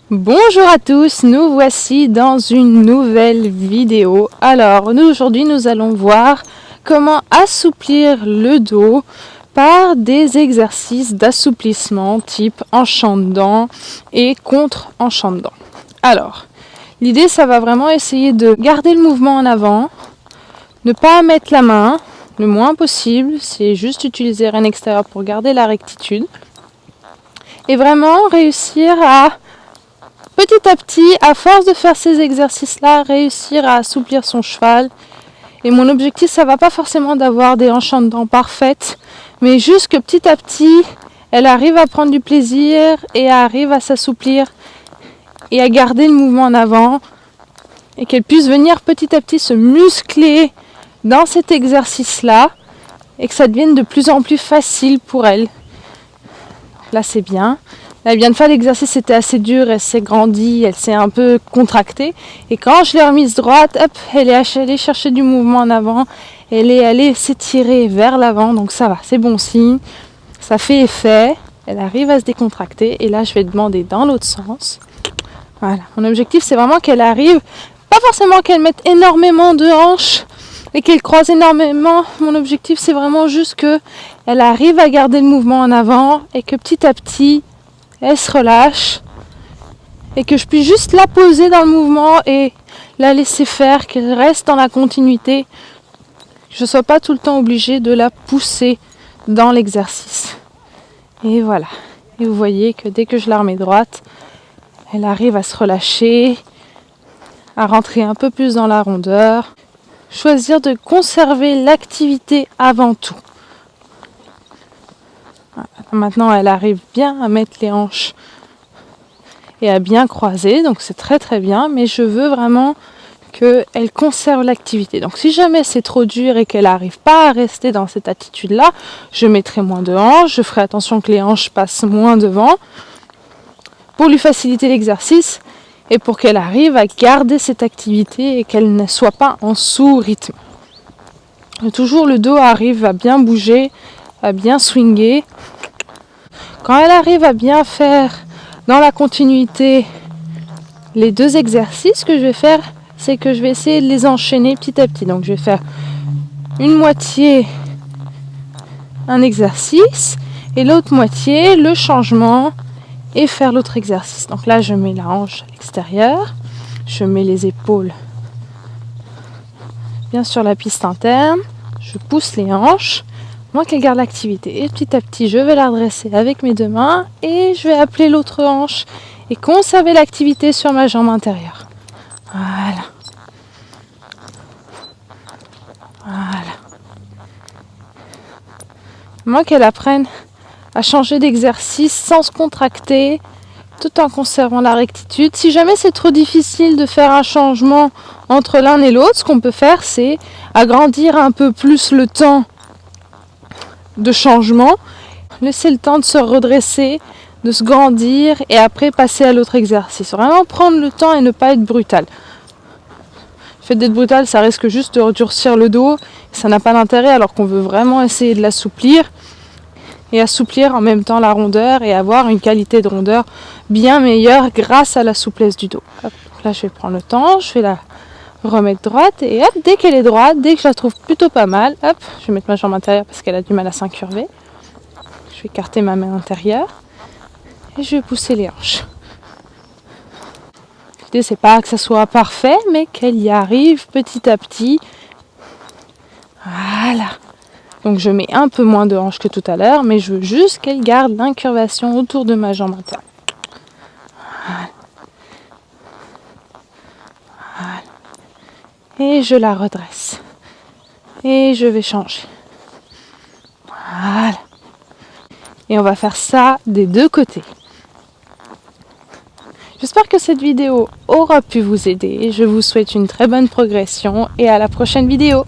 Bonjour à tous, nous voici dans une nouvelle vidéo. Alors, aujourd'hui nous allons voir comment assouplir le dos par des exercices d'assouplissement type enchant dedans et contre enchant dedans. Alors, l'idée ça va vraiment essayer de garder le mouvement en avant, ne pas mettre la main le moins possible, c'est juste utiliser un extérieur pour garder la rectitude et vraiment réussir à petit à petit, à force de faire ces exercices-là, réussir à assouplir son cheval. Et mon objectif, ça va pas forcément d'avoir des hanches en dedans parfaites, mais juste que petit à petit, elle arrive à prendre du plaisir et arrive à s'assouplir et à garder le mouvement en avant et qu'elle puisse venir petit à petit se muscler dans cet exercice-là et que ça devienne de plus en plus facile pour elle. Là, c'est bien. Elle vient de faire l'exercice, c'était assez dur, elle s'est grandie, elle s'est un peu contractée. Et quand je l'ai remise droite, hop, elle est allée chercher du mouvement en avant, elle est allée s'étirer vers l'avant, donc ça va, c'est bon signe. Ça fait effet, elle arrive à se décontracter, et là je vais demander dans l'autre sens. Voilà, mon objectif c'est vraiment qu'elle arrive, pas forcément qu'elle mette énormément de hanches et qu'elle croise énormément. Mon objectif c'est vraiment juste qu'elle arrive à garder le mouvement en avant et que petit à petit, elle se relâche et que je puisse juste la poser dans le mouvement et la laisser faire, qu'elle reste dans la continuité, que je ne sois pas tout le temps obligée de la pousser dans l'exercice. Et voilà. Et vous voyez que dès que je la remets droite, elle arrive à se relâcher, à rentrer un peu plus dans la rondeur. Choisir de conserver l'activité avant tout. Voilà. Maintenant, elle arrive bien à mettre les hanches et à bien croiser, donc c'est très très bien, mais je veux vraiment qu'elle conserve l'activité. Donc si jamais c'est trop dur et qu'elle n'arrive pas à rester dans cette attitude-là, je mettrai moins de hanches, je ferai attention que les hanches passent moins devant pour lui faciliter l'exercice et pour qu'elle arrive à garder cette activité et qu'elle ne soit pas en sous-rythme. Toujours le dos arrive à bien bouger, à bien swinger. Quand elle arrive à bien faire dans la continuité les deux exercices, que je vais faire, c'est que je vais essayer de les enchaîner petit à petit. Donc je vais faire une moitié un exercice et l'autre moitié le changement et faire l'autre exercice. Donc là je mets la hanche à l'extérieur, je mets les épaules bien sur la piste interne, je pousse les hanches, moi qu'elle garde l'activité. Et petit à petit, je vais la redresser avec mes deux mains et je vais appeler l'autre hanche et conserver l'activité sur ma jambe intérieure. Voilà. Voilà. Moi qu'elle apprenne à changer d'exercice sans se contracter, tout en conservant la rectitude. Si jamais c'est trop difficile de faire un changement entre l'un et l'autre, ce qu'on peut faire, c'est agrandir un peu plus le temps de changement, laisser le temps de se redresser, de se grandir et après passer à l'autre exercice. Vraiment prendre le temps et ne pas être brutal. Le fait d'être brutal, ça risque juste de durcir le dos, ça n'a pas d'intérêt alors qu'on veut vraiment essayer de l'assouplir et assouplir en même temps la rondeur et avoir une qualité de rondeur bien meilleure grâce à la souplesse du dos. Hop, là je vais prendre le temps, je vais la remettre droite et hop, dès qu'elle est droite, dès que je la trouve plutôt pas mal, hop, je vais mettre ma jambe intérieure parce qu'elle a du mal à s'incurver. Je vais écarter ma main intérieure et je vais pousser les hanches. L'idée c'est pas que ça soit parfait, mais qu'elle y arrive petit à petit. Voilà. Donc je mets un peu moins de hanches que tout à l'heure, mais je veux juste qu'elle garde l'incurvation autour de ma jambe intérieure. Voilà. Voilà. Et je la redresse. Et je vais changer. Voilà. Et on va faire ça des deux côtés. J'espère que cette vidéo aura pu vous aider. Je vous souhaite une très bonne progression et à la prochaine vidéo.